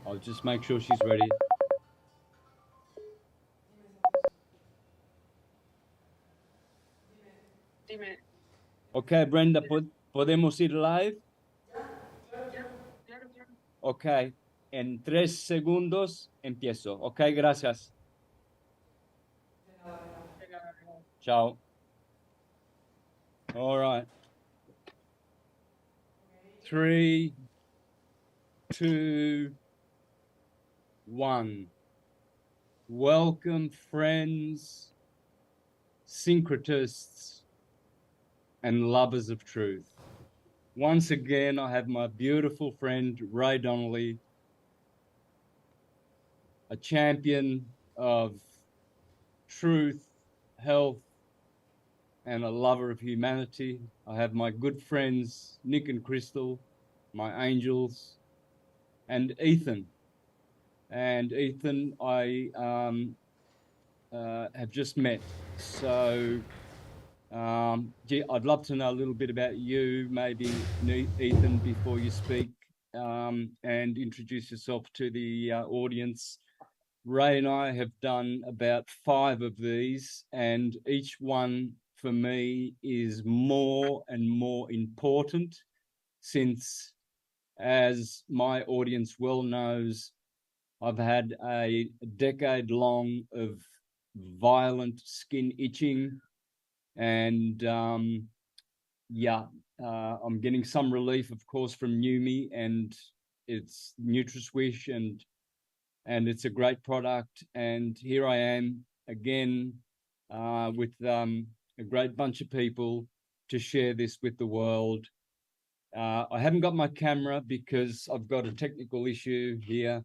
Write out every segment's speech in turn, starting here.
I'll just make sure she's ready. Dime. Ok, Brenda, ¿podemos ir live? Claro, claro. Ok, en 3 segundos empiezo. Ok, gracias. Venga, venga. Ciao. All right. 3, 2, 1. Welcome, friends, syncretists, and lovers of truth. Once again, I have my beautiful friend, Ray Donnelly, a champion of truth, health, and a lover of humanity. I have my good friends, Nick and Crystal, my angels, and Ethan. And Ethan, I have just met. So, I'd love to know a little bit about you, maybe Ethan, before you speak, and introduce yourself to the audience. Ray and I have done about 5 of these, and each one for me is more and more important since, as my audience well knows, I've had a decade long of violent skin itching, and yeah, I'm getting some relief, of course, from Numi and its NutraSwish, and it's a great product. And here I am again with a great bunch of people to share this with the world. I haven't got my camera because I've got a technical issue here,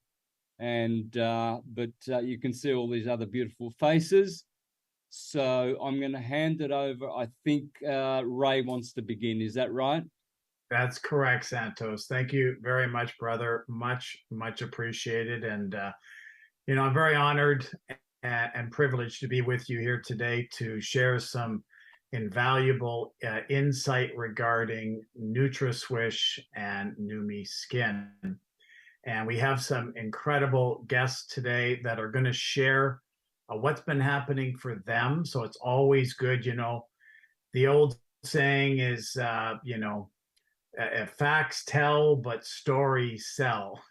and but you can see all these other beautiful faces. So I'm going to hand it over. I think Ray wants to begin. Is that right? That's correct, Santos. Thank you very much, brother. Much, much appreciated. And, I'm very honored and privileged to be with you here today to share some invaluable insight regarding NutraSwish and Numi Skin. And we have some incredible guests today that are going to share what's been happening for them. So it's always good, the old saying is, facts tell, but stories sell.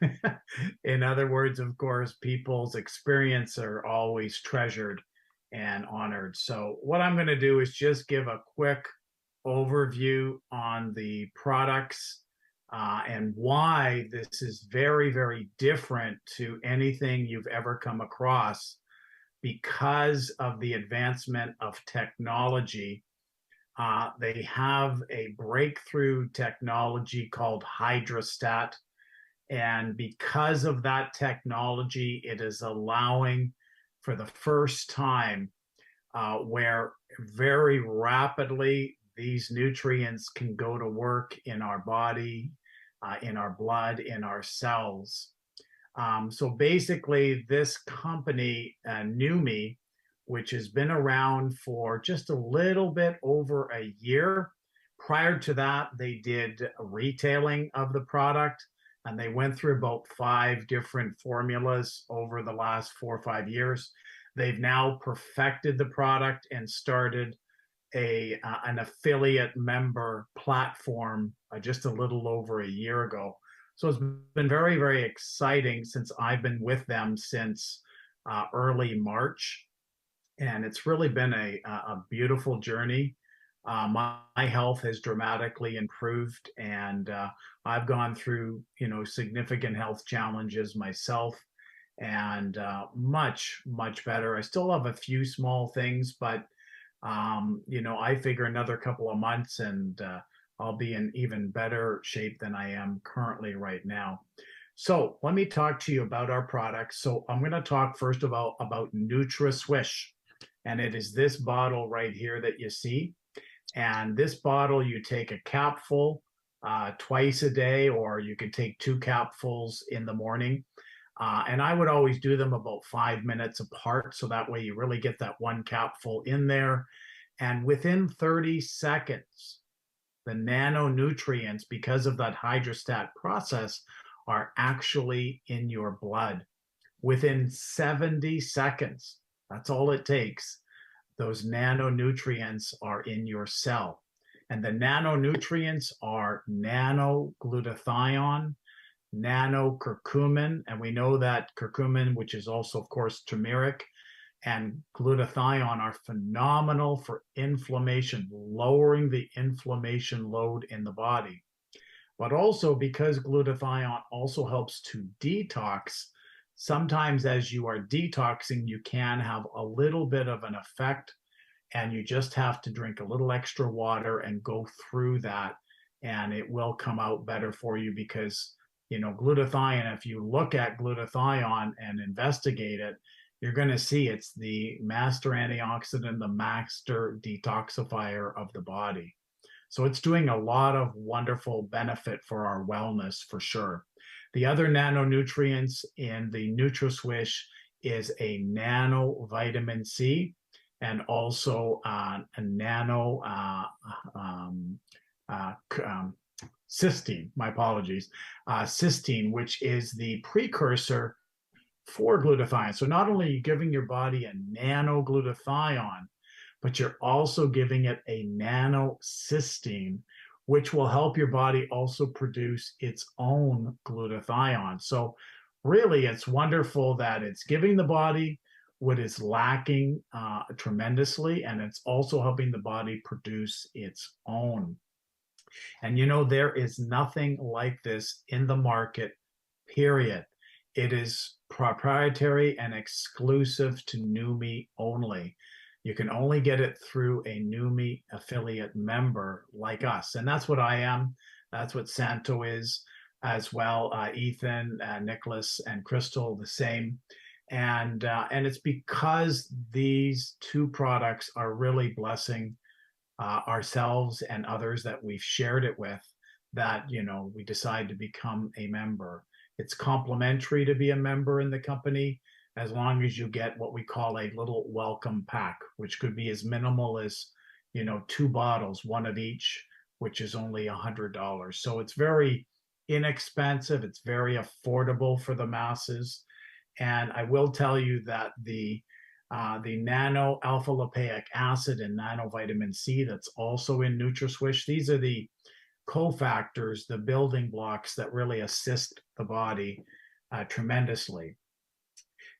In other words, of course, people's experience are always treasured and honored. So, what I'm going to do is just give a quick overview on the products and why this is very, very different to anything you've ever come across because of the advancement of technology. They have a breakthrough technology called hydrostat. And because of that technology, it is allowing for the first time where very rapidly these nutrients can go to work in our body, in our blood, in our cells. So basically, this company, Numi, which has been around for just a little bit over a year. Prior to that, they did retailing of the product, and they went through about 5 different formulas over the last 4 or 5 years. They've now perfected the product and started an affiliate member platform just a little over a year ago. So it's been very, very exciting since I've been with them since early March. And it's really been a beautiful journey. My health has dramatically improved, and I've gone through significant health challenges myself, and much much better. I still have a few small things, but I figure another couple of months and I'll be in even better shape than I am currently right now. So let me talk to you about our products. So I'm going to talk first of all about NutraSwish, and it is this bottle right here that you see. And this bottle, you take a capful twice a day, or you can take 2 capfuls in the morning. And I would always do them about 5 minutes apart. So that way you really get that 1 capful in there. And within 30 seconds, the nanonutrients, because of that hydrostat process, are actually in your blood within 70 seconds. That's all it takes. Those nanonutrients are in your cell. And the nanonutrients are nano-glutathione, nano-curcumin, and we know that curcumin, which is also, of course, turmeric, and glutathione are phenomenal for inflammation, lowering the inflammation load in the body. But also because glutathione also helps to detox, sometimes as you are detoxing, you can have a little bit of an effect, and you just have to drink a little extra water and go through that, and it will come out better for you because, you know, glutathione, if you look at glutathione and investigate it, you're going to see it's the master antioxidant, the master detoxifier of the body. So it's doing a lot of wonderful benefit for our wellness for sure. The other nanonutrients in the NutraSwish is a nano vitamin C and also a nano cysteine, my apologies, cysteine, which is the precursor for glutathione. So not only are you giving your body a nano glutathione, but you're also giving it a nanocysteine, which will help your body also produce its own glutathione. So really, it's wonderful that it's giving the body what is lacking tremendously, and it's also helping the body produce its own. And you know, there is nothing like this in the market, period. It is proprietary and exclusive to NUME only. You can only get it through a NUME affiliate member like us. And that's what I am. That's what Santo is as well. Ethan, Nicholas, and Crystal, the same. And it's because these two products are really blessing ourselves and others that we've shared it with, that, you know, we decide to become a member. It's complimentary to be a member in the company, as long as you get what we call a little welcome pack, which could be as minimal as, you know, 2 bottles, one of each, which is only $100. So it's very inexpensive. It's very affordable for the masses. And I will tell you that the nano alpha lipoic acid and nano vitamin C that's also in NutraSwish, these are the cofactors, the building blocks that really assist the body tremendously.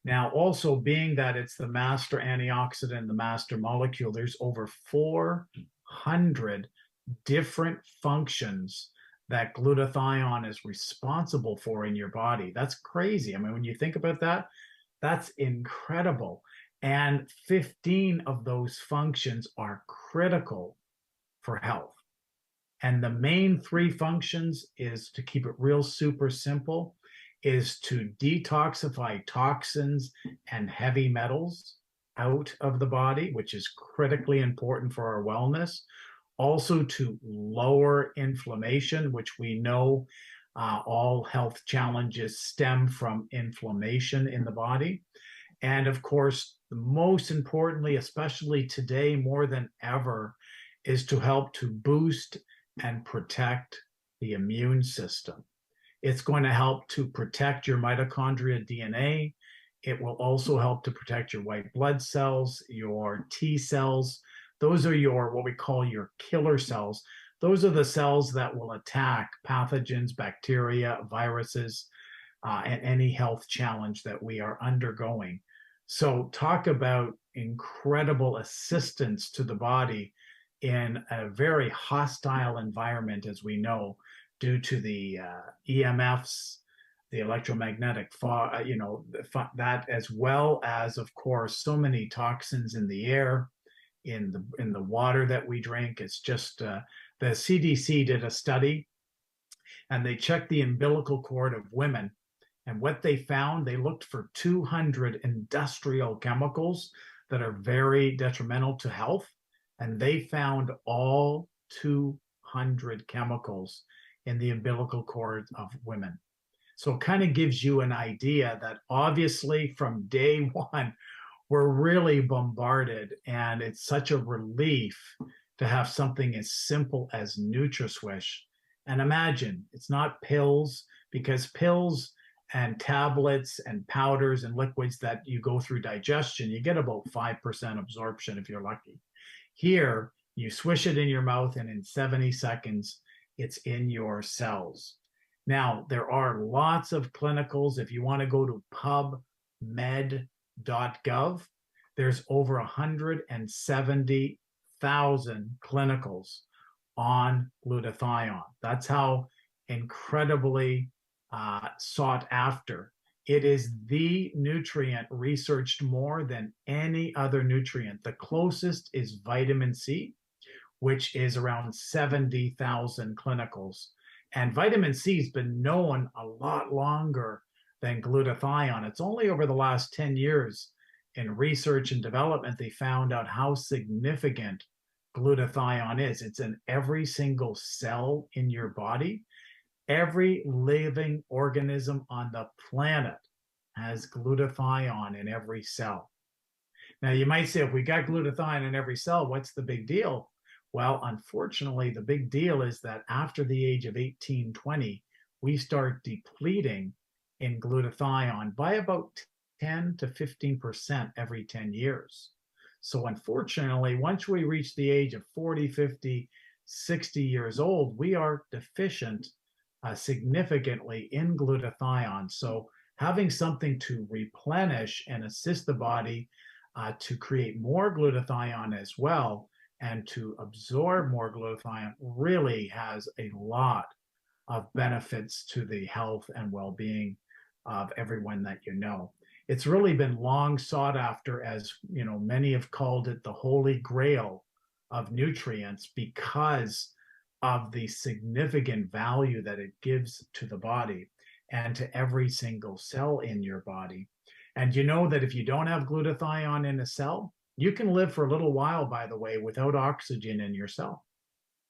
Now, also being that it's the master antioxidant, the master molecule, there's over 400 different functions that glutathione is responsible for in your body. That's crazy. I mean, when you think about that, that's incredible. And 15 of those functions are critical for health. And the main 3 functions is, to keep it real super simple, is to detoxify toxins and heavy metals out of the body, which is critically important for our wellness. Also to lower inflammation, which we know all health challenges stem from inflammation in the body. And of course, most importantly, especially today more than ever, is to help to boost and protect the immune system. It's going to help to protect your mitochondria DNA. It will also help to protect your white blood cells, your T cells. Those are your, what we call your killer cells. Those are the cells that will attack pathogens, bacteria, viruses, and any health challenge that we are undergoing. So talk about incredible assistance to the body in a very hostile environment, as we know, due to the EMFs, the electromagnetic, that, as well as, of course, so many toxins in the air, in the water that we drink. It's just the CDC did a study, and they checked the umbilical cord of women. And what they found, they looked for 200 industrial chemicals that are very detrimental to health. And they found all 200 chemicals in the umbilical cord of women. So it kind of gives you an idea that obviously from day one, we're really bombarded, and it's such a relief to have something as simple as NutraSwish. And imagine, it's not pills, because pills and tablets and powders and liquids that you go through digestion, you get about 5% absorption if you're lucky. Here, you swish it in your mouth, and in 70 seconds, it's in your cells. Now, there are lots of clinicals. If you want to go to pubmed.gov, there's over 170,000 clinicals on glutathione. That's how incredibly sought after. It is the nutrient researched more than any other nutrient. The closest is vitamin C, which is around 70,000 clinicals. And vitamin C has been known a lot longer than glutathione. It's only over the last 10 years in research and development they found out how significant glutathione is. It's in every single cell in your body. Every living organism on the planet has glutathione in every cell. Now, you might say, if we got glutathione in every cell, what's the big deal? Well, unfortunately, the big deal is that after the age of 18, 20, we start depleting in glutathione by about 10 to 15% every 10 years. So unfortunately, once we reach the age of 40, 50, 60 years old, we are deficient significantly in glutathione. So having something to replenish and assist the body to create more glutathione as well and to absorb more glutathione really has a lot of benefits to the health and well-being of everyone that you know. It's really been long sought after, as you know, many have called it the holy grail of nutrients because of the significant value that it gives to the body and to every single cell in your body. And you know that if you don't have glutathione in a cell, you can live for a little while, by the way, without oxygen in your cell,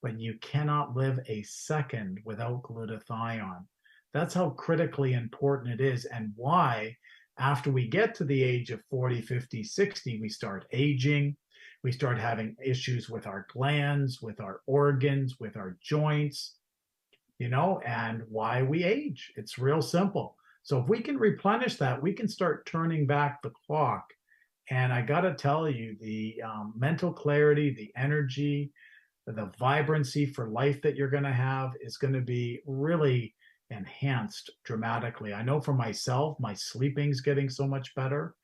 but you cannot live a second without glutathione. That's how critically important it is, and why after we get to the age of 40, 50, 60, we start aging. We start having issues with our glands, with our organs, with our joints, you know, and why we age. It's real simple. So if we can replenish that, we can start turning back the clock. And I got to tell you, the mental clarity, the energy, the vibrancy for life that you're going to have is going to be really enhanced dramatically. I know for myself, my sleeping's getting so much better.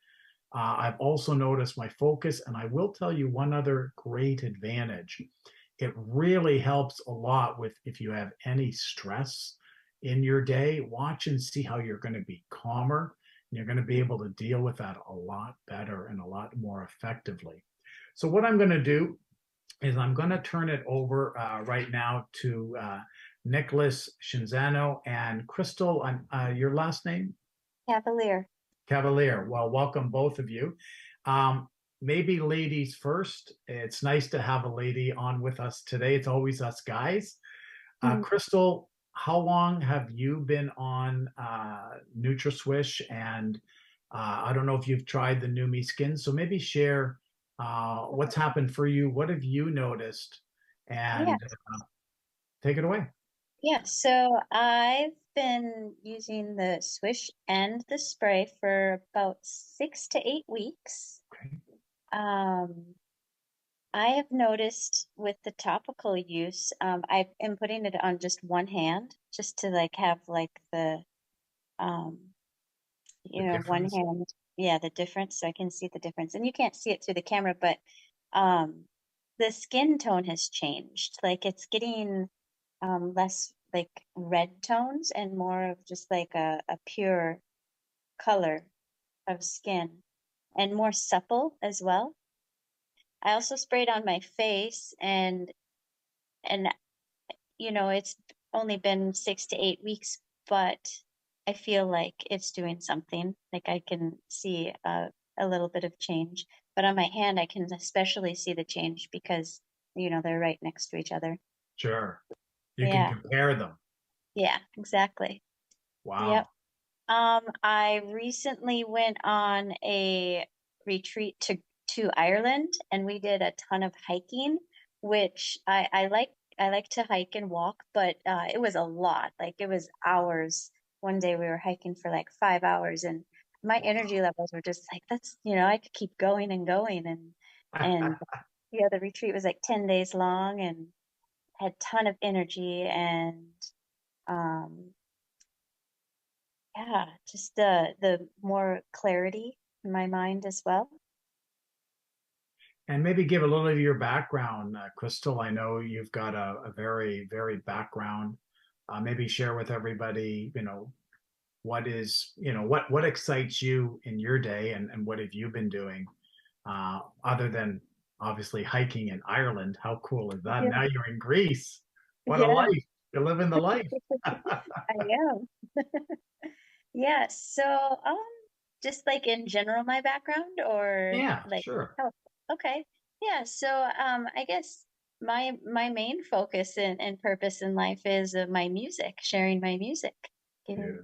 I've also noticed my focus, and I will tell you one other great advantage. It really helps a lot with if you have any stress in your day, watch and see how you're going to be calmer. And you're going to be able to deal with that a lot better and a lot more effectively. So what I'm going to do is I'm going to turn it over right now to Nicholas Shinzano and Crystal. Your last name? Cavalier. Cavalier. Well, welcome both of you. Maybe ladies first. It's nice to have a lady on with us today. It's always us guys. Crystal, how long have you been on NutraSwish? And I don't know if you've tried the Numi Skin, so maybe share what's happened for you. What have you noticed? And take it away. Yeah, so I've been using the Swish and the spray for about 6 to 8 weeks. Okay. I have noticed with the topical use, I am putting it on just one hand, just to like have like the you know, one difference? hand, yeah, the difference, so I can see the difference. And you can't see it through the camera, but the skin tone has changed. Like it's getting less like red tones and more of just like a pure color of skin and more supple as well. I also sprayed on my face and you know, it's only been 6 to 8 weeks, but I feel like it's doing something. Like I can see a little bit of change, but on my hand, I can especially see the change because, you know, they're right next to each other. Sure. You Yeah. can compare them. Yeah, exactly. Wow. Yep. I recently went on a retreat to Ireland, and we did a ton of hiking, which I like to hike and walk, but it was a lot. Like it was hours one day we were hiking for like 5 hours, and my energy levels were just like, that's, I could keep going and going. And yeah, the retreat was like 10 days long and had a ton of energy, and um, yeah, just the more clarity in my mind as well. And maybe give a little of your background, Crystal. I know you've got a very, very background. Maybe share with everybody, what is, what excites you in your day, and what have you been doing, other than obviously hiking in Ireland. How cool is that? Yeah. Now you're in Greece. What a Yeah, life. You're living the life. I am. Yeah, so just like in general, my background, or Yeah, like, sure. oh, okay. Yeah, so I guess my main focus and purpose in life is my music, sharing my music, getting Beautiful.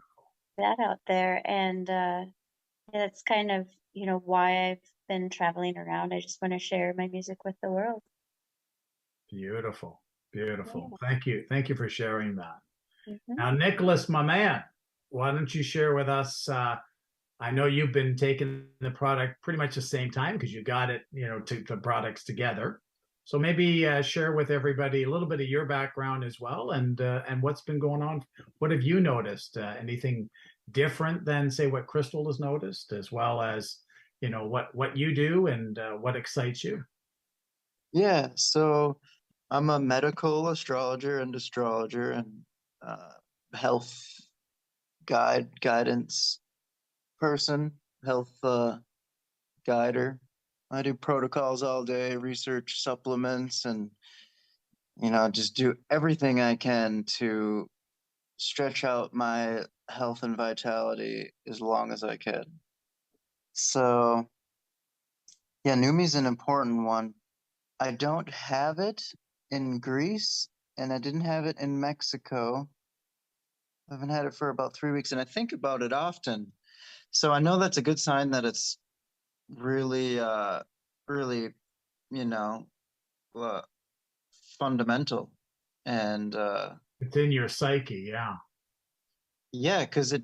that out there. And yeah, that's kind of, why I've been traveling around. I just want to share my music with the world. Beautiful. Beautiful. Yeah. Thank you. Thank you for sharing that. Hmm. Now, Nicholas, my man, why don't you share with us? I know you've been taking the product pretty much the same time because you got it, to the products together. So maybe share with everybody a little bit of your background as well, and what's been going on. What have you noticed? Anything different than say what Crystal has noticed, as well as what you do and what excites you? Yeah, so I'm a medical astrologer and astrologer and uh, health guidance person, health guider. I do protocols all day, research supplements, and just do everything I can to stretch out my health and vitality as long as I can. So yeah, Numi's an important one. I don't have it in Greece, and I didn't have it in Mexico. I haven't had it for about 3 weeks, and I think about it often. So I know that's a good sign that it's really, really, you know, uh, fundamental. And It's in your psyche, yeah. yeah, because it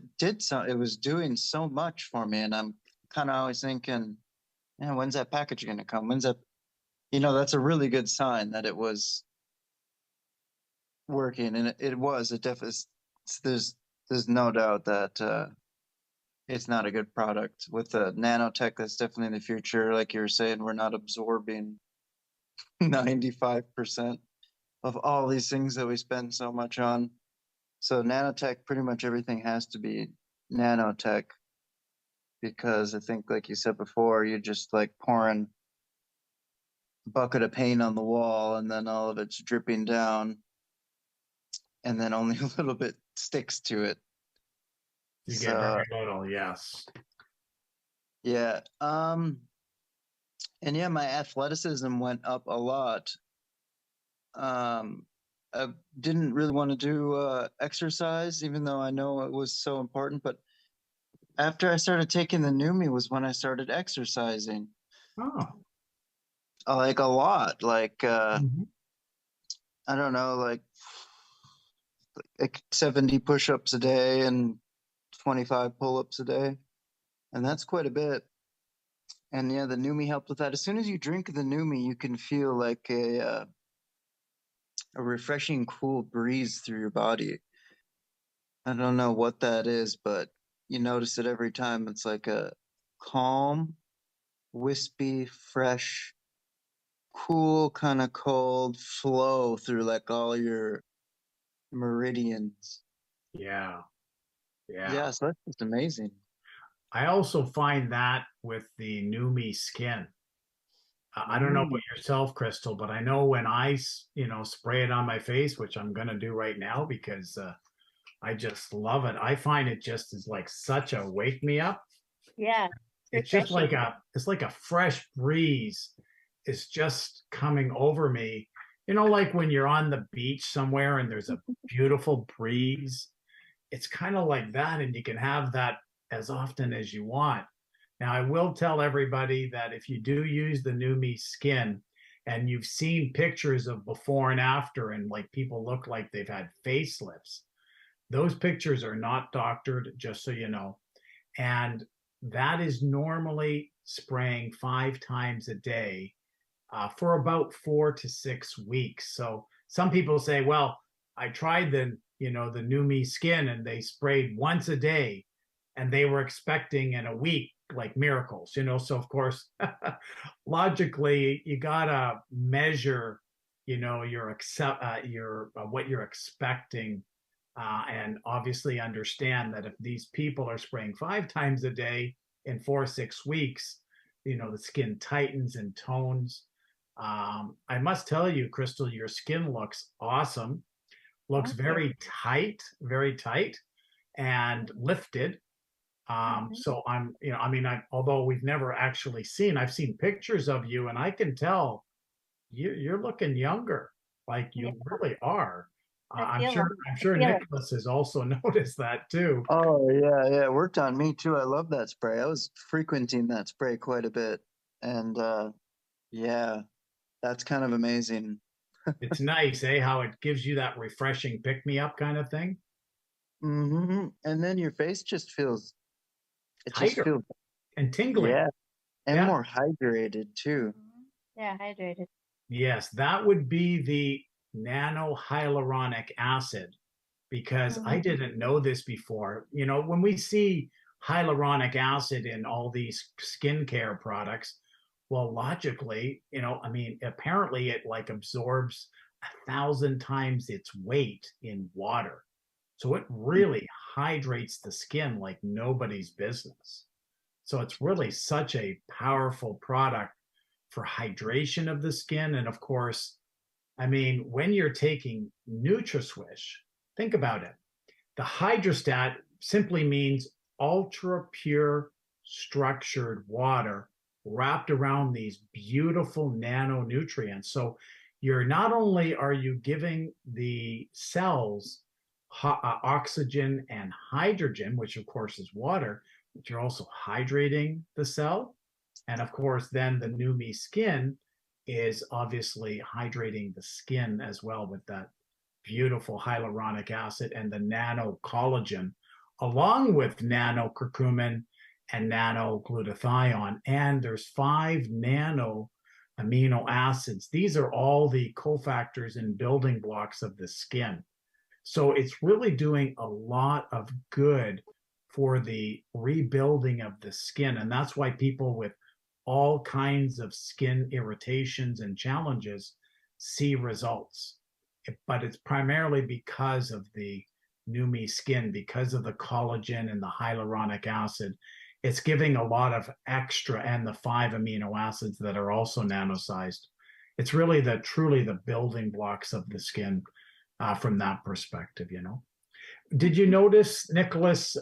was doing so much for me, and I'm kind of always thinking, yeah, when's that package going to come? When's that? That's a really good sign that it was working, and it was. It definitely. There's no doubt that it's not a good product. With the nanotech, that's definitely the future. Like you were saying, we're not absorbing 95% of all these things that we spend so much on. So nanotech, pretty much everything has to be nanotech, because I think, like you said before, you're just like pouring a bucket of paint on the wall, and then all of it's dripping down, and then only a little bit sticks to it. You get So very little, yes. yeah. And yeah, my athleticism went up a lot. I didn't really want to do exercise, even though I know it was so important. But after I started taking the Numi was when I started exercising, Oh. like a lot. Like Mhm. I don't know, like 70 push-ups a day and 25 pull-ups a day, and that's quite a bit. And yeah, the Numi helped with that. As soon as you drink the Numi, you can feel like a refreshing, cool breeze through your body. I don't know what that is, but you notice it every time. It's like a calm, wispy, fresh, cool, kind of cold flow through like all your meridians. Yeah, yeah. Yeah, so that's just amazing. I also find that with the Numi skin. I don't know about Mm. yourself, Crystal, but I know when spray it on my face, which I'm gonna do right now because I just love it. I find it just is like such a wake me up. Yeah, It's just refreshing. it's like a fresh breeze is just coming over me. Like when you're on the beach somewhere and there's a beautiful breeze. It's kind of like that, and you can have that as often as you want. Now, I will tell everybody that if you do use the Numi skin and you've seen pictures of before and after, and like people look like they've had facelifts, Those pictures are not doctored, just so you know. And that is normally spraying 5 times a day for about 4 to 6 weeks. So some people say, well, I tried the new me skin and they sprayed once a day and they were expecting in a week like miracles, so of course logically you gotta measure your what you're expecting, and obviously understand that if these people are spraying 5 times a day in 4 or 6 weeks, the skin tightens and tones. I must tell you, Crystal, your skin looks awesome. Looks Thank you. very tight and lifted. So although we've never actually I've seen pictures of you, and I can tell you're looking younger, like you Yeah, really are. I feel like I'm I sure feel it. Nicholas has also noticed that too. Oh yeah, it worked on me too. I love that spray. I was frequenting that spray quite a bit, and yeah, that's kind of amazing. It's nice, how it gives you that refreshing pick me up kind of thing. And then your face just feels, it just Tighter feels, and tingling. yeah, and Yeah. more hydrated too. Yeah, hydrated. Yes, that would be the nano hyaluronic acid, because I Mhm. didn't know this before. When we see hyaluronic acid in all these skincare products, well, logically, apparently it like absorbs 1,000 times its weight in water. So it really hydrates the skin like nobody's business. So it's really such a powerful product for hydration of the skin. And of course, when you're taking NutraSwish, think about it. The hydrostat simply means ultra pure structured water wrapped around these beautiful nanonutrients. So you're not only are you giving the cells oxygen and hydrogen, which of course is water, but you're also hydrating the cell. And of course, then the new me skin is obviously hydrating the skin as well with that beautiful hyaluronic acid and the nano collagen, along with nano curcumin and nano glutathione. And there's 5 nano amino acids. These are all the cofactors and building blocks of the skin. So it's really doing a lot of good for the rebuilding of the skin. And that's why people with all kinds of skin irritations and challenges see results. But it's primarily because of the Numi skin, because of the collagen and the hyaluronic acid. It's giving a lot of extra, and the 5 amino acids that are also nano-sized. It's really truly the building blocks of the skin, from that perspective. Did you notice, Nicholas,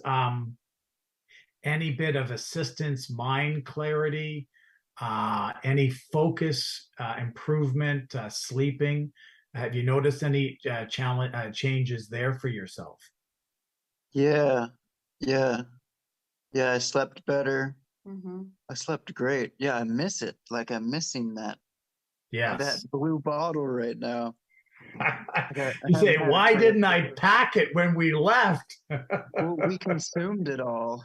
any bit of assistance, mind clarity, any focus improvement, sleeping? Have you noticed any changes there for yourself? Yeah, yeah, yeah. I slept better. Mm-hmm. I slept great. Yeah, I miss it. Like I'm missing that Yes. blue bottle right now. I You say, haven't had it why for like, didn't I pack it when we left? well, we consumed it all,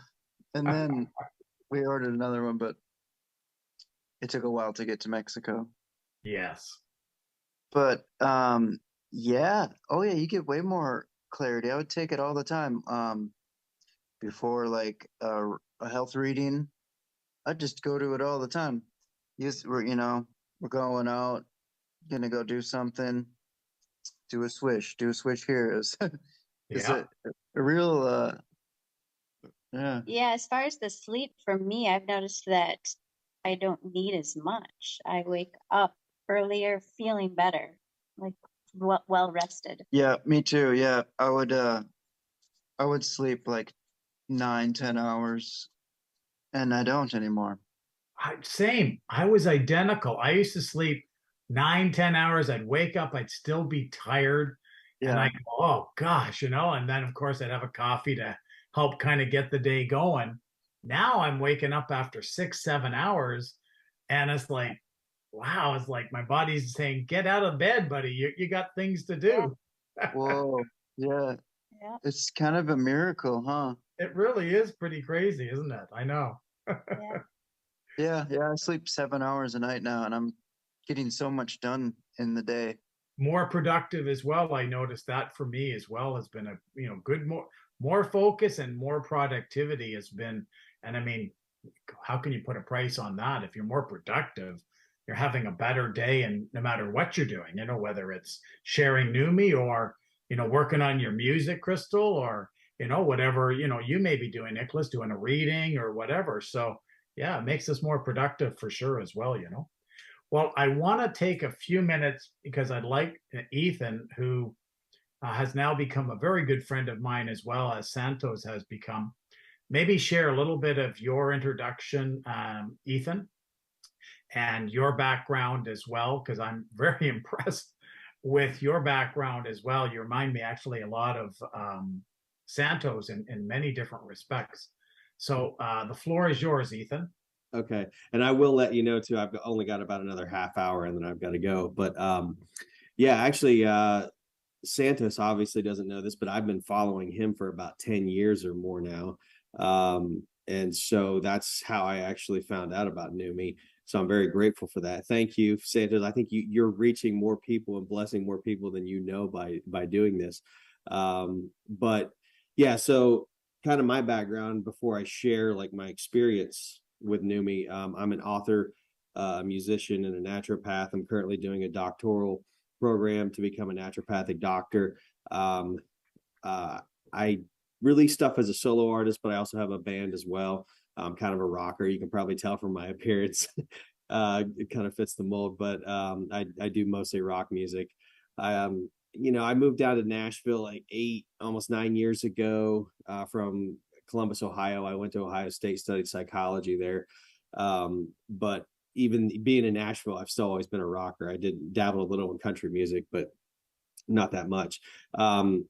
and then we ordered another one, but it took a while to get to Mexico. Yes. But yeah. Oh yeah, you get way more clarity. I would take it all the time. Before like a health reading, I'd just go to it all the time. We're going out, gonna go do something, do a swish here. Is Yeah. a real yeah. Yeah, as far as the sleep, for me, I've noticed that I don't need as much. I wake up earlier feeling better, like well rested. Yeah, me too. Yeah, I would sleep like 9, 10 hours, and I don't anymore. Same. I was identical. I used to sleep 9, 10 hours. I'd wake up, I'd still be tired. And Yeah. I go, oh gosh, and then of course I'd have a coffee to help kind of get the day going. Now I'm waking up after 6, 7 hours, and it's like, wow, it's like my body's saying, get out of bed, buddy. You got things to Yeah. do. Whoa. Yeah. Yeah. It's kind of a miracle, huh? It really is pretty crazy, isn't it? I know. Yeah, I sleep 7 hours a night now, and I'm getting so much done in the day. More productive as well. I noticed that for me as well has been a good more focus and more productivity has been. And I mean, how can you put a price on that? If you're more productive, you're having a better day, and no matter what you're doing, whether it's sharing Numi or working on your music, Crystal, or whatever you may be doing, Nicholas, doing a reading or whatever. So yeah, it makes us more productive for sure as well. Well, I want to take a few minutes because I'd like Ethan, who has now become a very good friend of mine, as well as Santos has become, maybe share a little bit of your introduction, Ethan, and your background as well, because I'm very impressed with your background as well. You remind me actually a lot of Santos in many different respects. So the floor is yours, Ethan. Okay. And I will let you know too, I've only got about another half hour and then I've got to go. But yeah, actually Santos obviously doesn't know this, but I've been following him for about 10 years or more now. And so that's how I actually found out about Numi. So I'm very grateful for that. Thank you, Santos. I think you're reaching more people and blessing more people than you know by doing this. But yeah, so kind of my background before I share like my experience with Numi. I'm an author, a musician, and a naturopath. I'm currently doing a doctoral program to become a naturopathic doctor. I release stuff as a solo artist, but I also have a band as well. I'm kind of a rocker. You can probably tell from my appearance. It kind of fits the mold, but I do mostly rock music. I moved down to Nashville like almost 9 years ago from Columbus, Ohio. I went to Ohio State, studied psychology there. But even being in Nashville, I've still always been a rocker. I did dabble a little in country music, but not that much. I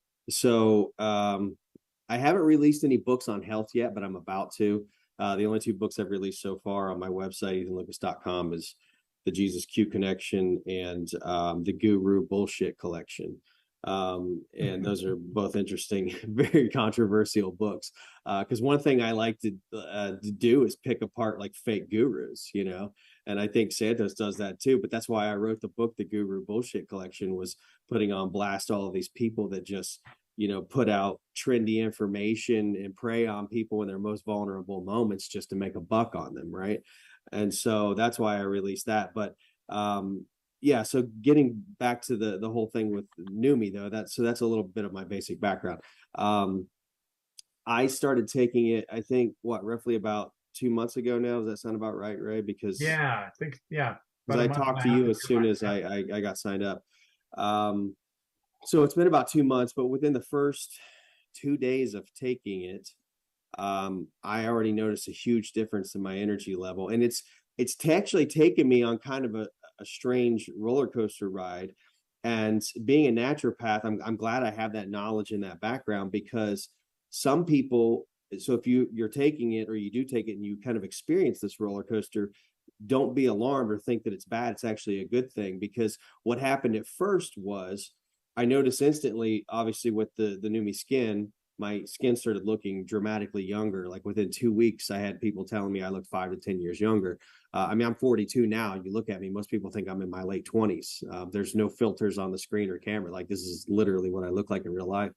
haven't released any books on health yet, but I'm about to. The only two books I've released so far on my website, ethanlucas.com, is the Jesus Q Connection and the Guru Bullshit Collection. And those are both interesting, very controversial books. Because one thing I like to do is pick apart like fake gurus, and I think Santos does that too. But that's why I wrote the book, The Guru Bullshit Collection, was putting on blast all of these people that just put out trendy information and prey on people in their most vulnerable moments just to make a buck on them, right? And so that's why I released that. But yeah, so getting back to the whole thing with Numi though, that's a little bit of my basic background. I started taking it, I think, roughly about 2 months ago now. Does that sound about right, Ray? Because yeah, I think because I talked to you as soon as I got signed up. So it's been about 2 months, but within the first 2 days of taking it, I already noticed a huge difference in my energy level. And it's actually taken me on kind of a strange roller coaster ride. And being a naturopath, I'm glad I have that knowledge and that background, because some people, so if you're taking it or you do take it and you kind of experience this roller coaster, don't be alarmed or think that it's bad. It's actually a good thing, because what happened at first was I noticed instantly, obviously with the Numi skin, my skin started looking dramatically younger. Like within 2 weeks, I had people telling me I look 5 to 10 years younger. I'm 42 now. You look at me, most people think I'm in my late 20s. There's no filters on the screen or camera. Like this is literally what I look like in real life.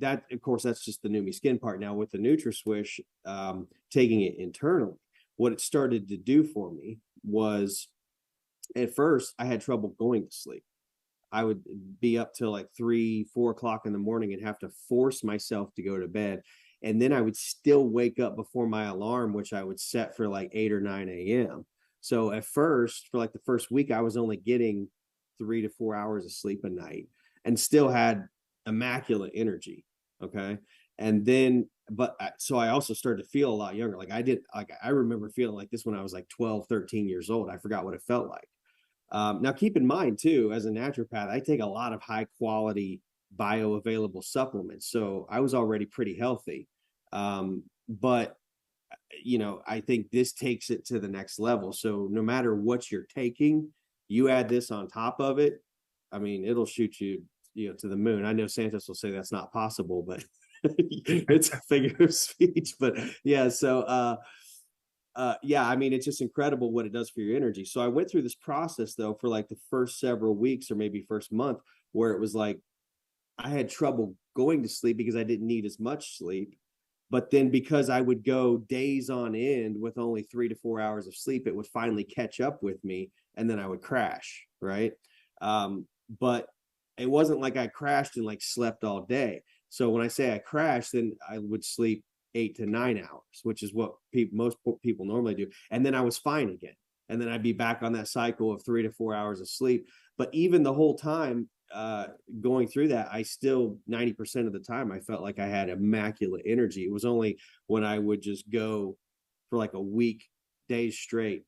That, of course, that's just the Numi skin part. Now with the NutraSwish, taking it internally, what it started to do for me was, at first I had trouble going to sleep. I would be up till like 3-4 o'clock in the morning and have to force myself to go to bed. And then I would still wake up before my alarm, which I would set for like 8 or 9 a.m. So at first, for like the first week, I was only getting 3 to 4 hours of sleep a night and still had immaculate energy. Okay. And then, so I also started to feel a lot younger. I remember feeling like this when I was like 12, 13 years old. I forgot what it felt like. Now, keep in mind, too, as a naturopath, I take a lot of high quality bioavailable supplements. So I was already pretty healthy. But, I think this takes it to the next level. So no matter what you're taking, you add this on top of it, I mean, it'll shoot you, to the moon. I know Santos will say that's not possible, but it's a figure of speech. But yeah, so yeah, I mean, it's just incredible what it does for your energy. So I went through this process though for like the first several weeks or maybe first month, where it was like I had trouble going to sleep because I didn't need as much sleep. But then because I would go days on end with only 3 to 4 hours of sleep, it would finally catch up with me, and then I would crash, right? But it wasn't like I crashed and like slept all day. So when I say I crashed, then I would sleep 8 to 9 hours, which is what most people normally do. And then I was fine again. And then I'd be back on that cycle of 3 to 4 hours of sleep. But even the whole time going through that, I still 90% of the time I felt like I had immaculate energy. It was only when I would just go for like a week, days straight,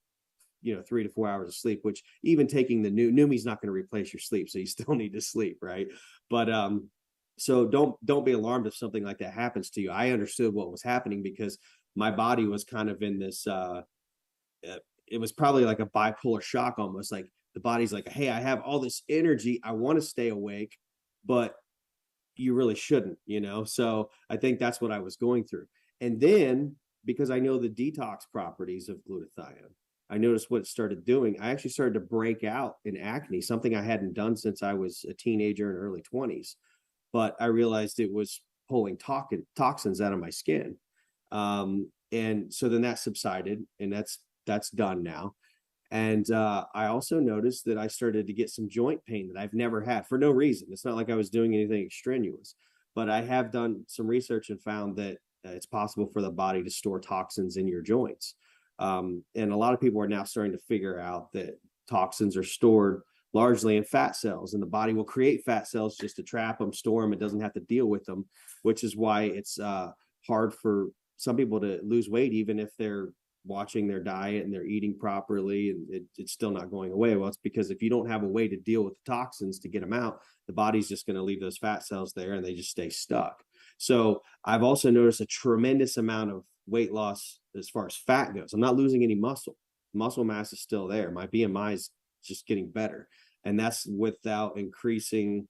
3 to 4 hours of sleep, which even taking the Numi's not going to replace your sleep. So you still need to sleep, right? But so don't be alarmed if something like that happens to you. I understood what was happening because my body was kind of in this it was probably like a bipolar shock, almost like the body's like, hey, I have all this energy, I want to stay awake, but you really shouldn't, so I think that's what I was going through. And then because I know the detox properties of glutathione, I noticed what it started doing. I actually started to break out in acne, something I hadn't done since I was a teenager in early 20s. But I realized it was pulling toxins out of my skin. And so then that subsided, and that's done now. And I also noticed that I started to get some joint pain that I've never had for no reason. It's not like I was doing anything extraneous, but I have done some research and found that it's possible for the body to store toxins in your joints. And a lot of people are now starting to figure out that toxins are stored largely in fat cells, and the body will create fat cells just to trap them, store them. It doesn't have to deal with them, which is why it's hard for some people to lose weight, even if they're watching their diet and they're eating properly, and it's still not going away. Well, it's because if you don't have a way to deal with the toxins to get them out, the body's just going to leave those fat cells there and they just stay stuck. So I've also noticed a tremendous amount of weight loss as far as fat goes. I'm not losing any muscle mass is still there. My BMI is just getting better, and that's without increasing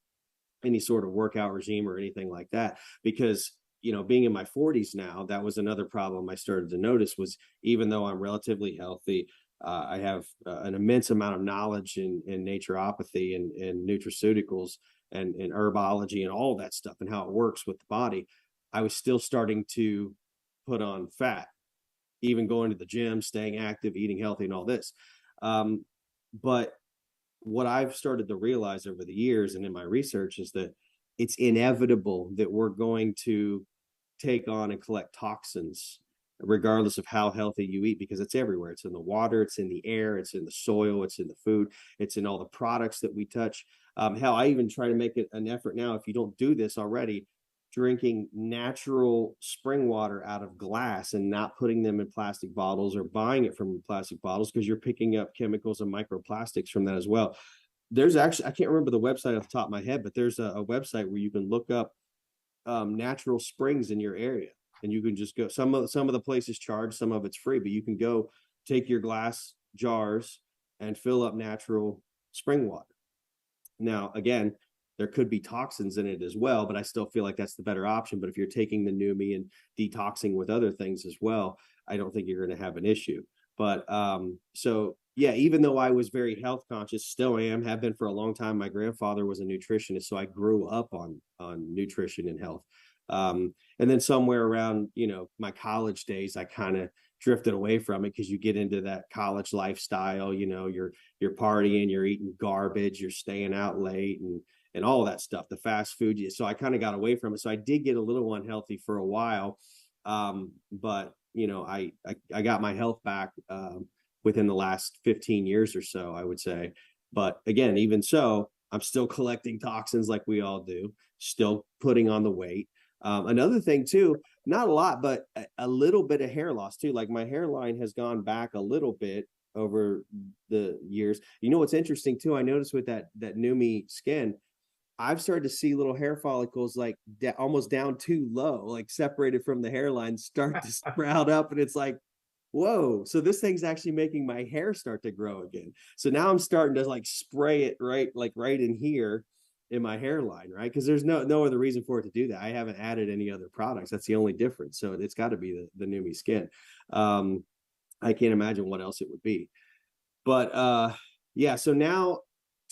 any sort of workout regime or anything like that. Because being in my 40s now, that was another problem I started to notice, was even though I'm relatively healthy, I have an immense amount of knowledge in naturopathy and nutraceuticals and herbology and all that stuff and how it works with the body. I was still starting to put on fat, even going to the gym, staying active, eating healthy and all this. But what I've started to realize over the years and in my research is that it's inevitable that we're going to take on and collect toxins regardless of how healthy you eat, because it's everywhere. It's in the water, it's in the air, it's in the soil, it's in the food, it's in all the products that we touch. Hell, I even try to make it an effort now, if you don't do this already, drinking natural spring water out of glass and not putting them in plastic bottles or buying it from plastic bottles, because you're picking up chemicals and microplastics from that as well. There's actually, I can't remember the website off the top of my head, but there's a website where you can look up natural springs in your area, and you can just go. Some of the places charge, some of it's free, but you can go take your glass jars and fill up natural spring water. Now, again, there could be toxins in it as well, but I still feel like that's the better option. But if you're taking the Numi and detoxing with other things as well, I don't think you're going to have an issue. But so yeah, even though I was very health conscious, still am, have been for a long time. My grandfather was a nutritionist, so I grew up on nutrition and health. And then somewhere around, my college days, I kind of drifted away from it, because you get into that college lifestyle, you're partying, you're eating garbage, you're staying out late and all that stuff, the fast food. So I kind of got away from it. So I did get a little unhealthy for a while. But I got my health back within the last 15 years or so, I would say. But again, even so, I'm still collecting toxins like we all do, still putting on the weight. Another thing too, not a lot, but a little bit of hair loss too. Like my hairline has gone back a little bit over the years. What's interesting too, I noticed with that Numi skin, I've started to see little hair follicles like almost down too low, like separated from the hairline, start to sprout up. And it's like, whoa, so this thing's actually making my hair start to grow again. So now I'm starting to like spray it right in here in my hairline, right? Because there's no other reason for it to do that. I haven't added any other products. That's the only difference. So it's got to be the Numi Skin. I can't imagine what else it would be. But yeah, so now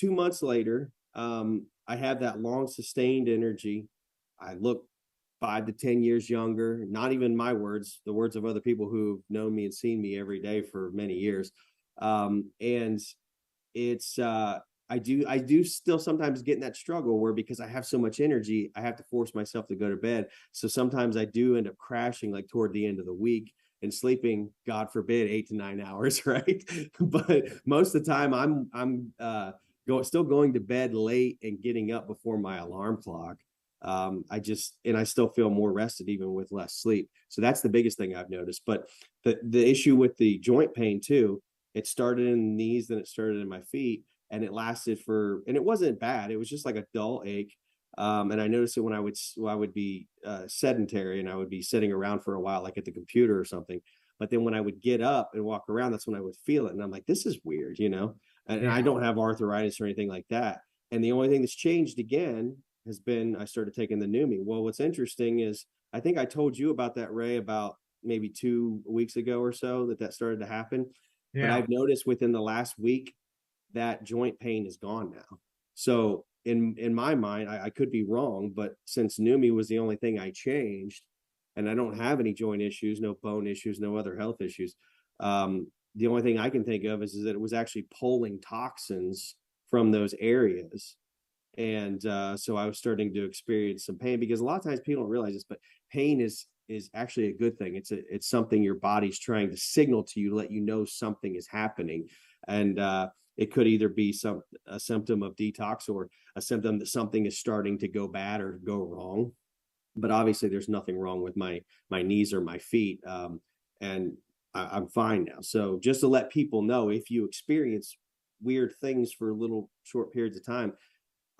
2 months later, I have that long sustained energy. I look 5 to 10 years younger, not even my words, the words of other people who've known me and seen me every day for many years. And it's I do still sometimes get in that struggle where, because I have so much energy, I have to force myself to go to bed. So sometimes I do end up crashing like toward the end of the week and sleeping, God forbid, 8 to 9 hours, right? But most of the time I'm still going to bed late and getting up before my alarm clock. I still feel more rested even with less sleep. So that's the biggest thing I've noticed. But the issue with the joint pain too, it started in the knees, then it started in my feet, and it lasted and it wasn't bad. It was just like a dull ache. And I noticed it when I would be sedentary and I would be sitting around for a while, like at the computer or something. But then when I would get up and walk around, that's when I would feel it. And I'm like, this is weird, you know? And I don't have arthritis or anything like that. And the only thing that's changed again has been I started taking the Numi. Well, what's interesting is I think I told you about that, Ray, about maybe 2 weeks ago or so that started to happen. Yeah. But I've noticed within the last week that joint pain is gone now. So in my mind, I could be wrong, but since Numi was the only thing I changed, and I don't have any joint issues, no bone issues, no other health issues, the only thing I can think of is that it was actually pulling toxins from those areas. And so I was starting to experience some pain, because a lot of times people don't realize this, but pain is actually a good thing. It's something your body's trying to signal to you, to let you know something is happening. And it could either be a symptom of detox or a symptom that something is starting to go bad or go wrong. But obviously there's nothing wrong with my knees or my feet. And I'm fine now. So just to let people know, if you experience weird things for little short periods of time,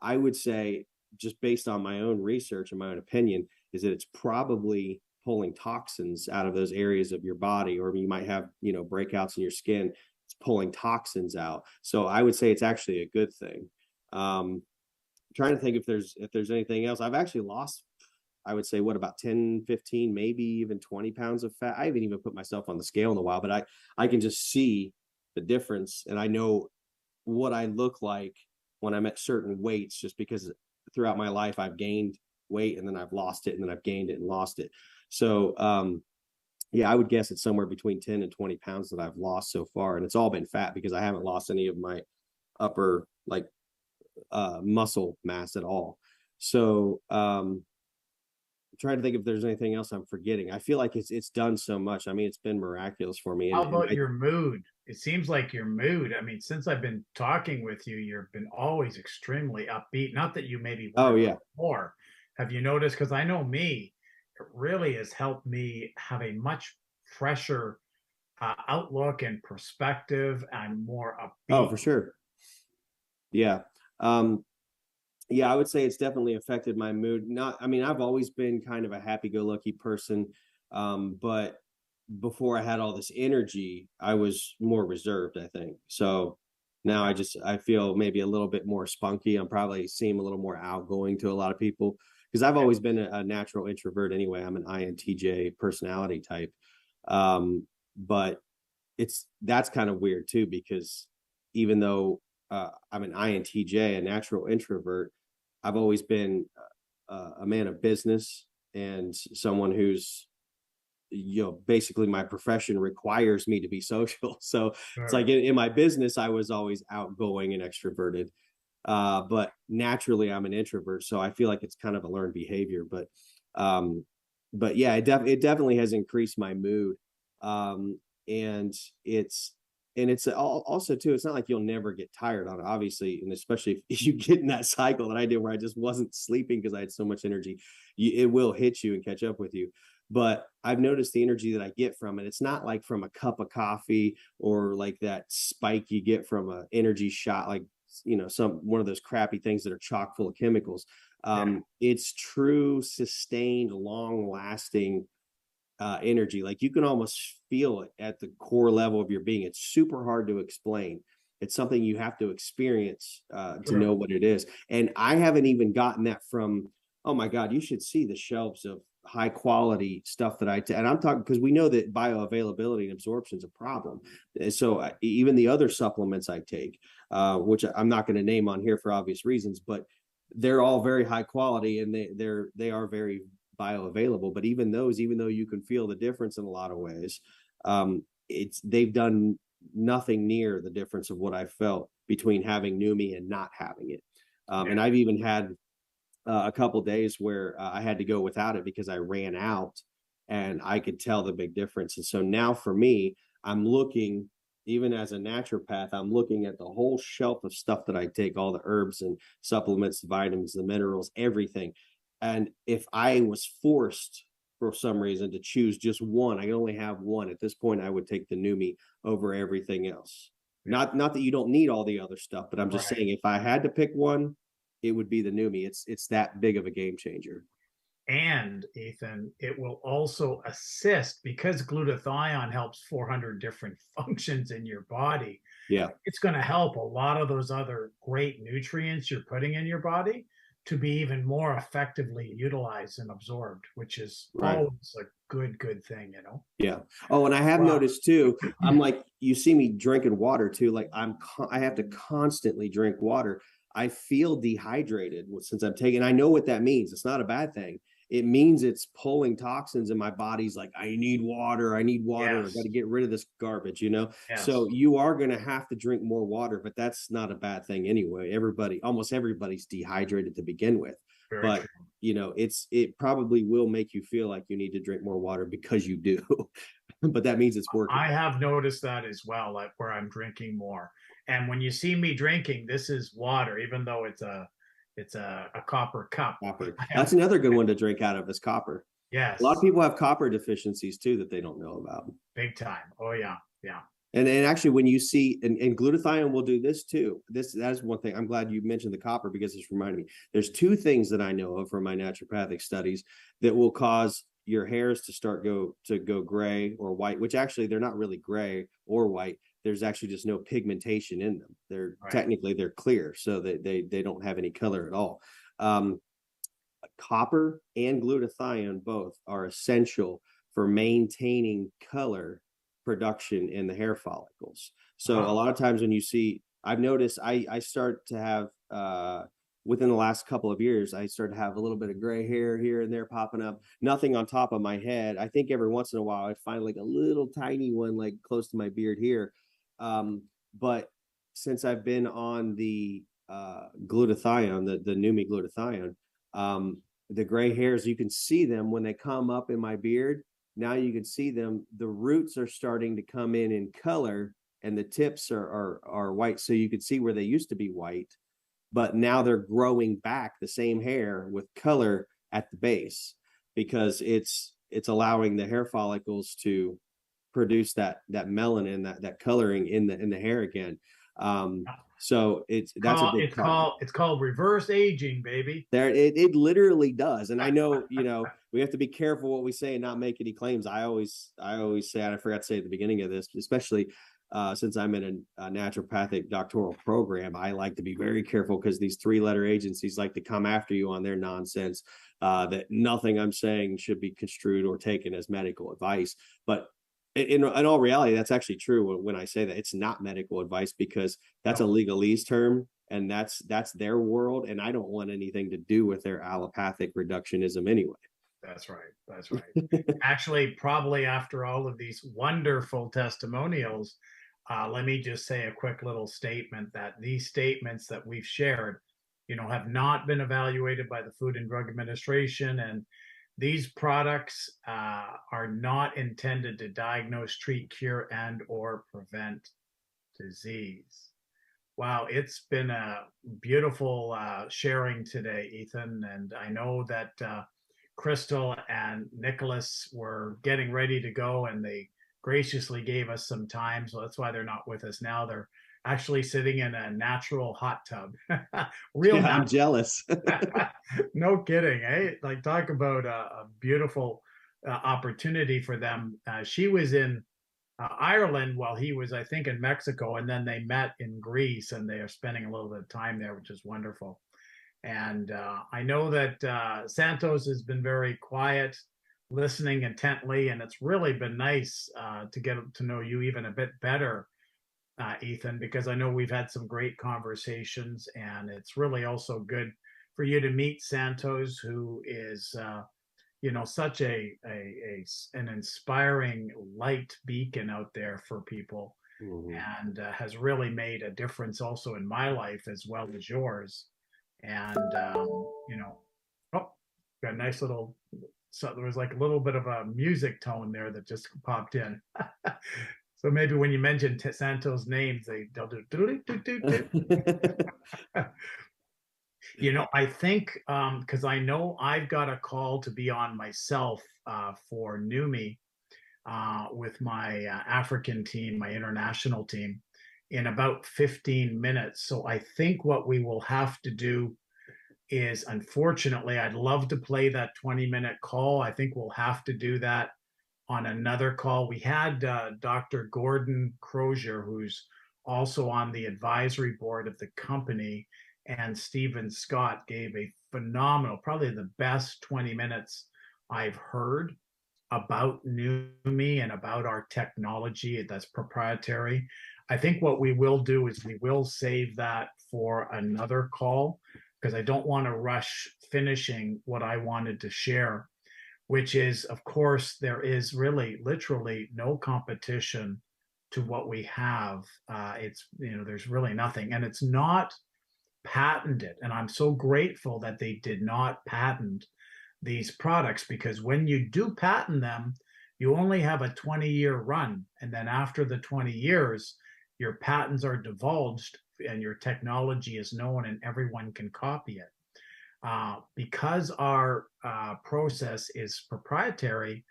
I would say, just based on my own research and my own opinion, is that it's probably pulling toxins out of those areas of your body, or you might have, breakouts in your skin. It's pulling toxins out. So I would say it's actually a good thing. Trying to think if there's anything else. I've actually lost, I would say, about 10, 15, maybe even 20 pounds of fat. I haven't even put myself on the scale in a while, but I can just see the difference, and I know what I look like when I'm at certain weights, just because throughout my life I've gained weight and then I've lost it, and then I've gained it and lost it. So yeah, I would guess it's somewhere between 10 and 20 pounds that I've lost so far. And it's all been fat, because I haven't lost any of my upper muscle mass at all. So I'm trying to think if there's anything else I'm forgetting. I feel like it's done so much. I mean, it's been miraculous for me. How about your mood? It seems like your mood, I mean, since I've been talking with you, you've been always extremely upbeat. Not that you maybe weren't before. Have you noticed? Because I know me, it really has helped me have a much fresher outlook and perspective, and more upbeat. Oh, for sure. Yeah. Yeah, I would say it's definitely affected my mood. I've always been kind of a happy-go-lucky person, but before I had all this energy, I was more reserved, I think. So now I feel maybe a little bit more spunky. I'm probably seem a little more outgoing to a lot of people, because I've always been a natural introvert anyway. I'm an INTJ personality type. But that's kind of weird too, because even though I'm an INTJ, a natural introvert, I've always been a man of business and someone who's, basically my profession requires me to be social. So it's like in my business, I was always outgoing and extroverted. But naturally I'm an introvert. So I feel like it's kind of a learned behavior, but yeah, it definitely has increased my mood. And it's also too, it's not like you'll never get tired on it, obviously. And especially if you get in that cycle that I did, where I just wasn't sleeping because I had so much energy, it will hit you and catch up with you. But I've noticed the energy that I get from it. It's not like from a cup of coffee or like that spike you get from an energy shot, like, one of those crappy things that are chock full of chemicals. It's true, sustained, long lasting energy. Like you can almost feel it at the core level of your being. It's super hard to explain. It's something you have to experience to know what it is. And I haven't even gotten that from, oh my God, you should see the shelves of high quality stuff that I take. And I'm talking because we know that bioavailability and absorption is a problem. And so even the other supplements I take, which I'm not going to name on here for obvious reasons, but they're all very high quality and they are very bioavailable. But even those, even though you can feel the difference in a lot of ways, they've done nothing near the difference of what I felt between having Numi and not having it. And I've even had a couple days where I had to go without it because I ran out, and I could tell the big difference. And so now for me, I'm looking, even as a naturopath, I'm looking at the whole shelf of stuff that I take, all the herbs and supplements, the vitamins, the minerals, everything. And if I was forced for some reason to choose just one, I can only have one. At this point, I would take the Numi over everything else. Not that you don't need all the other stuff, but I'm just saying if I had to pick one, it would be the Numi. It's that big of a game changer. And Ethan, it will also assist because glutathione helps 400 different functions in your body. Yeah. It's going to help a lot of those other great nutrients you're putting in your body to be even more effectively utilized and absorbed, which is always a good thing, you know? Yeah. Oh, and I have noticed too, I'm like, you see me drinking water too. Like I have to constantly drink water. I feel dehydrated since I'm taking, I know what that means. It's not a bad thing. It means it's pulling toxins in my body's like, I need water. I got to get rid of this garbage, you know? So you are going to have to drink more water, but that's not a bad thing anyway. Almost everybody's dehydrated to begin with. But you know, it probably will make you feel like you need to drink more water because you do. But that means it's working. I have noticed that as well, like where I'm drinking more. And when you see me drinking, this is water, even though it's a copper cup. Copper. That's another good one to drink out of is copper. Yes. A lot of people have copper deficiencies too that they don't know about. Big time. Oh yeah. Yeah. And actually when you see, and glutathione will do this too. That's one thing. I'm glad you mentioned the copper because it's reminding me. There's two things that I know of from my naturopathic studies that will cause your hairs to start go gray or white, which actually they're not really gray or white. There's actually just no pigmentation in them. They're technically they're clear, so they don't have any color at all. Copper and glutathione both are essential for maintaining color production in the hair follicles. So a lot of times when you see, I've noticed I start to have within the last couple of years, I started to have a little bit of gray hair here and there popping up. Nothing on top of my head. I think every once in a while I find like a little tiny one like close to my beard here. But since I've been on the glutathione, the Numi glutathione, the gray hairs, you can see them when they come up in my beard. Now you can see them. The roots are starting to come in color, and the tips are white. So you can see where they used to be white, but now they're growing back the same hair with color at the base because it's allowing the hair follicles to produce that melanin, that coloring in the hair again. So it's called reverse aging, baby. There it literally does. And I know, you know, we have to be careful what we say and not make any claims. I always say, and I forgot to say at the beginning of this, especially since I'm in a naturopathic doctoral program, I like to be very careful because these 3-letter agencies like to come after you on their nonsense, that nothing I'm saying should be construed or taken as medical advice. But in all reality, that's actually true when I say that. It's not medical advice because that's a legalese term and that's their world. And I don't want anything to do with their allopathic reductionism anyway. That's right. That's right. Actually, probably after all of these wonderful testimonials, let me just say a quick little statement that these statements that we've shared, you know, have not been evaluated by the Food and Drug Administration, and these products are not intended to diagnose, treat, cure, and or prevent disease. Wow, it's been a beautiful sharing today, Ethan. And I know that Crystal and Nicholas were getting ready to go, and they graciously gave us some time. So that's why they're not with us now. They're actually sitting in a natural hot tub. I'm jealous. No kidding, eh? Like, talk about a beautiful opportunity for them. She was in Ireland while he was, I think, in Mexico, and then they met in Greece, and they are spending a little bit of time there, which is wonderful. And I know that Santos has been very quiet, listening intently, and it's really been nice to get to know you even a bit better, Ethan, because I know we've had some great conversations, and it's really also good for you to meet Santos, who is such an inspiring light beacon out there for people, and has really made a difference also in my life as well as yours. And oh, got a nice little. So there was like a little bit of a music tone there that just popped in. So maybe when you mention Santos names, they'll do. I think because I know I've got a call to be on myself for NUMI with my African team, my international team, in about 15 minutes. So I think what we will have to do is, unfortunately, I'd love to play that 20-minute call. I think we'll have to do that on another call. We had Dr. Gordon Crozier, who's also on the advisory board of the company, and Stephen Scott gave a phenomenal, probably the best 20 minutes I've heard about NUMI and about our technology that's proprietary. I think what we will do is we will save that for another call, because I don't want to rush finishing what I wanted to share, which is, of course, there is really literally no competition to what we have. There's really nothing, and it's not patented. And I'm so grateful that they did not patent these products, because when you do patent them, you only have a 20-year run. And then after the 20 years, your patents are divulged and your technology is known and everyone can copy it. Because our process is proprietary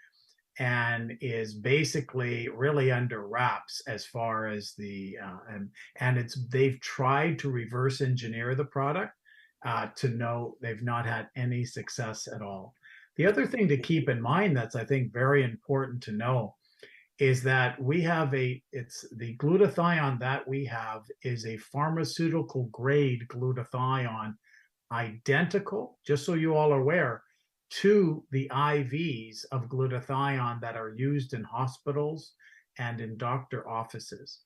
and is basically really under wraps as far as they've tried to reverse engineer the product to know they've not had any success at all. The other thing to keep in mind that's, I think, very important to know is that it's the glutathione that we have is a pharmaceutical grade glutathione, identical, just so you all are aware, to the IVs of glutathione that are used in hospitals and in doctor offices.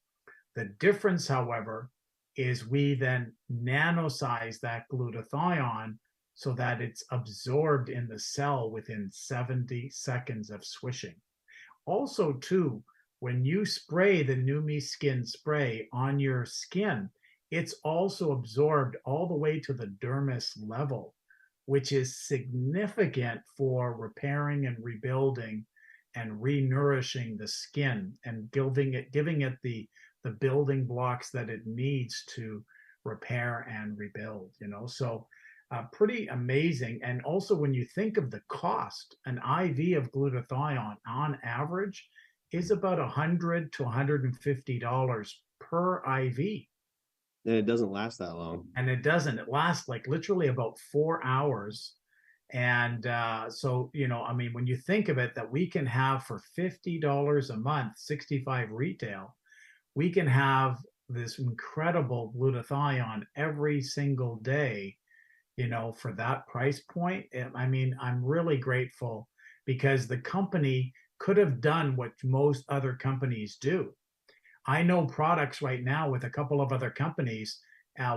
The difference, however, is we then nanosize that glutathione so that it's absorbed in the cell within 70 seconds of swishing. Also, too, when you spray the NUMI Skin Spray on your skin, it's also absorbed all the way to the dermis level, which is significant for repairing and rebuilding and re-nourishing the skin and giving it the building blocks that it needs to repair and rebuild, so pretty amazing. And also, when you think of the cost, an IV of glutathione on average is about $100 to $150 per IV. And it doesn't last that long. And it doesn't. It lasts like literally about 4 hours. And so, when you think of it, that we can have for $50 a month, 65 retail, we can have this incredible glutathione every single day, for that price point. I'm really grateful, because the company could have done what most other companies do. I know products right now with a couple of other companies.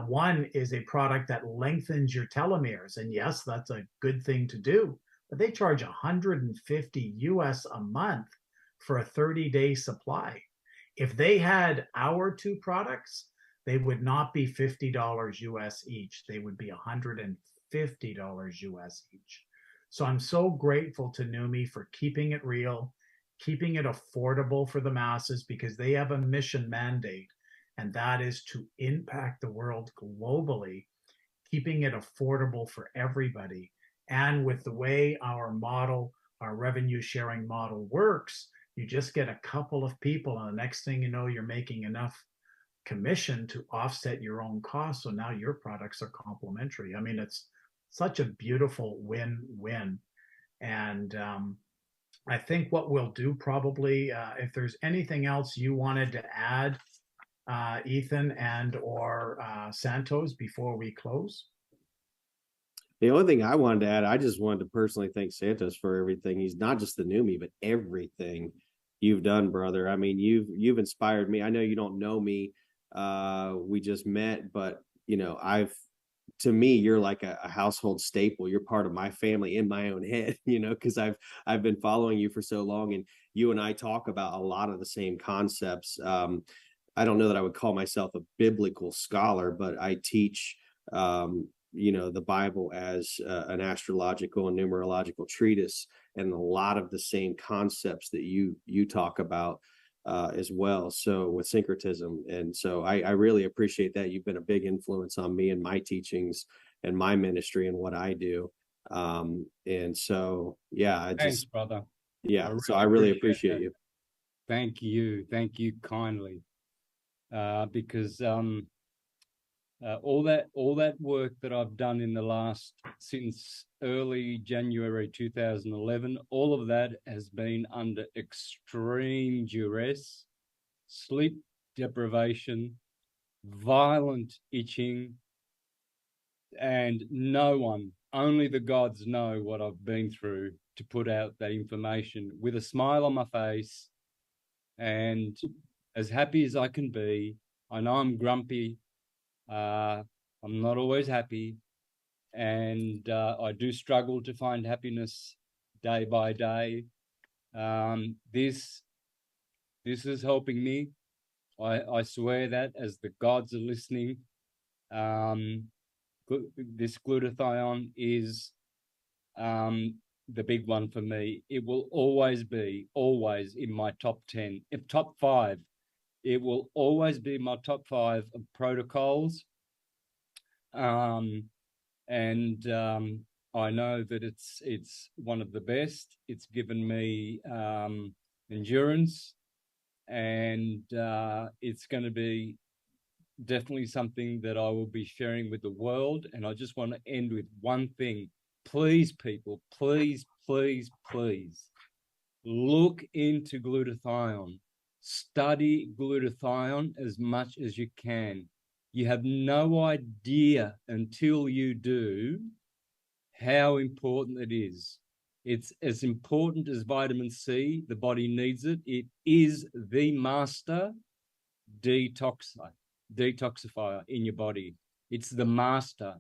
One is a product that lengthens your telomeres. And yes, that's a good thing to do, but they charge $150 US a month for a 30-day supply. If they had our two products, they would not be $50 US each. They would be $150 US each. So I'm so grateful to NUMI for keeping it real, keeping it affordable for the masses, because they have a mission mandate, and that is to impact the world globally, keeping it affordable for everybody. And with the way our revenue sharing model works, you just get a couple of people, and the next thing you know, you're making enough commission to offset your own costs. So now your products are complementary. It's such a beautiful win-win. And I think what we'll do probably, if there's anything else you wanted to add, Ethan and or Santos before we close. The only thing I wanted to add, I just wanted to personally thank Santos for everything. He's not just the new me, but everything you've done, brother. I mean, you've inspired me. I know you don't know me. We just met, but you know, to me, you're like a household staple. You're part of my family in my own head, you know, because I've been following you for so long, and you and I talk about a lot of the same concepts. I don't know that I would call myself a biblical scholar, but I teach you know, the Bible as an astrological and numerological treatise, and a lot of the same concepts that you talk about as well. So with syncretism, and so I really appreciate that. You've been a big influence on me and my teachings and my ministry and what I do. And so yeah, Thanks, brother. yeah. So I really appreciate you. Thank you kindly, because all that work that I've done in the since early January 2011, all of that has been under extreme duress, sleep deprivation, violent itching, and no one, only the gods know what I've been through to put out that information with a smile on my face and as happy as I can be. I know I'm grumpy. I'm not always happy, and I do struggle to find happiness day by day. This is helping me. I swear that, as the gods are listening. This glutathione is the big one for me. It will always be in my top 10, if top 5. It will always be my top 5 of protocols. I know that it's one of the best. It's given me endurance, and it's going to be definitely something that I will be sharing with the world. And I just want to end with one thing. Please, people, please look into glutathione. Study glutathione as much as you can. You have no idea until you do how important it is. It's as important as vitamin C. The body needs it. It is the master detoxifier in your body. It's the master.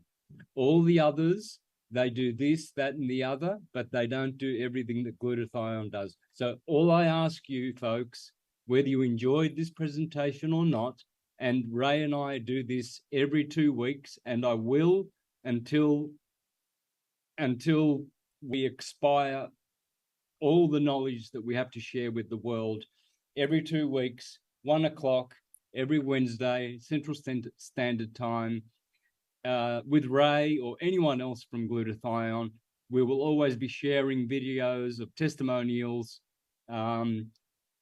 All the others, they do this, that, and the other, but they don't do everything that glutathione does. So all I ask you folks, whether you enjoyed this presentation or not, and Ray and I do this every 2 weeks, and I will until we expire all the knowledge that we have to share with the world. Every 2 weeks, 1 o'clock, every Wednesday, Central Standard Time, with Ray or anyone else from Glutathione. We will always be sharing videos of testimonials,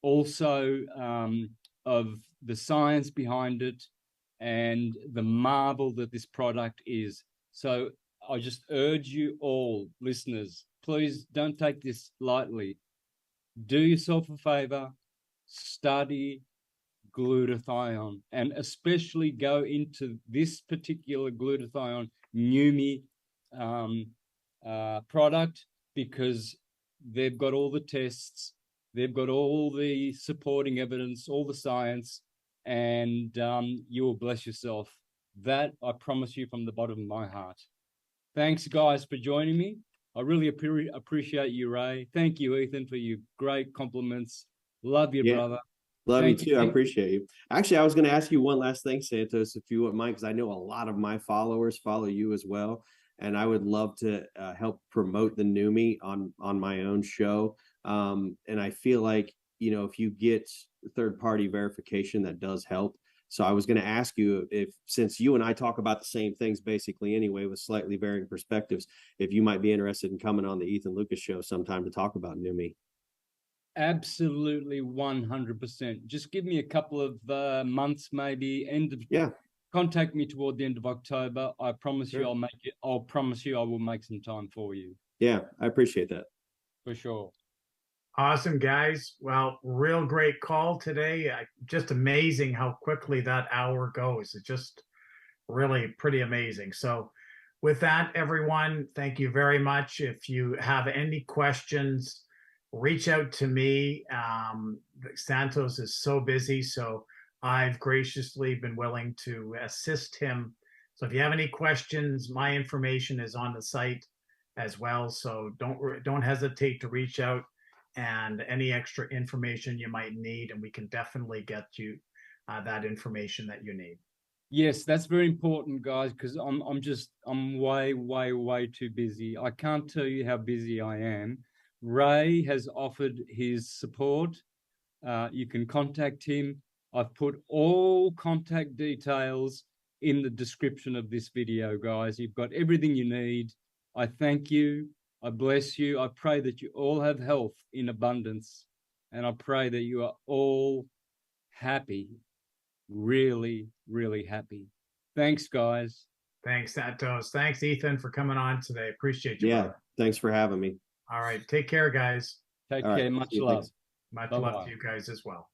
also of the science behind it and the marvel that this product is. So I just urge you all, listeners, please don't take this lightly. Do yourself a favor, study glutathione, and especially go into this particular glutathione Numi product, because they've got all the tests, they've got all the supporting evidence, all the science, and you will bless yourself. That I promise you from the bottom of my heart. Thanks, guys, for joining me. I really appreciate you, Ray. Thank you, Ethan, for your great compliments. Love you, brother. Love you too. I appreciate you. Actually, I was going to ask you one last thing, Santos, if you wouldn't mind, because I know a lot of my followers follow you as well, and I would love to help promote the Numi on my own show. And I feel like, you know, if you get third-party verification, that does help. So I was going to ask you if, since you and I talk about the same things basically anyway, with slightly varying perspectives, if you might be interested in coming on the Ethan Lucas show sometime to talk about Numi. Absolutely, 100%. Just give me a couple of months, maybe contact me toward the end of October. I promise you I'll make it. I'll promise you I will make some time for you. Yeah, I appreciate that. For sure. Awesome, guys. Well, real great call today. Just amazing how quickly that hour goes. It's just really pretty amazing. So, with that, everyone, thank you very much. If you have any questions, reach out to me. Santos is so busy, so I've graciously been willing to assist him. So, if you have any questions, my information is on the site as well. So don't hesitate to reach out, and any extra information you might need, and we can definitely get you that information that you need. Yes, that's very important, guys, because I'm way too busy. I can't tell you how busy I am. Ray has offered his support. You can contact him. I've put all contact details in the description of this video, guys. You've got everything you need. I thank you. I bless you. I pray that you all have health in abundance. And I pray that you are all happy. Really, really happy. Thanks, guys. Thanks, Santos. Thanks, Ethan, for coming on today. Appreciate you. Yeah. Brother. Thanks for having me. All right. Take care, guys. Take All care. right. Much See you. love. Thanks. Much Bye-bye. love to you guys as well.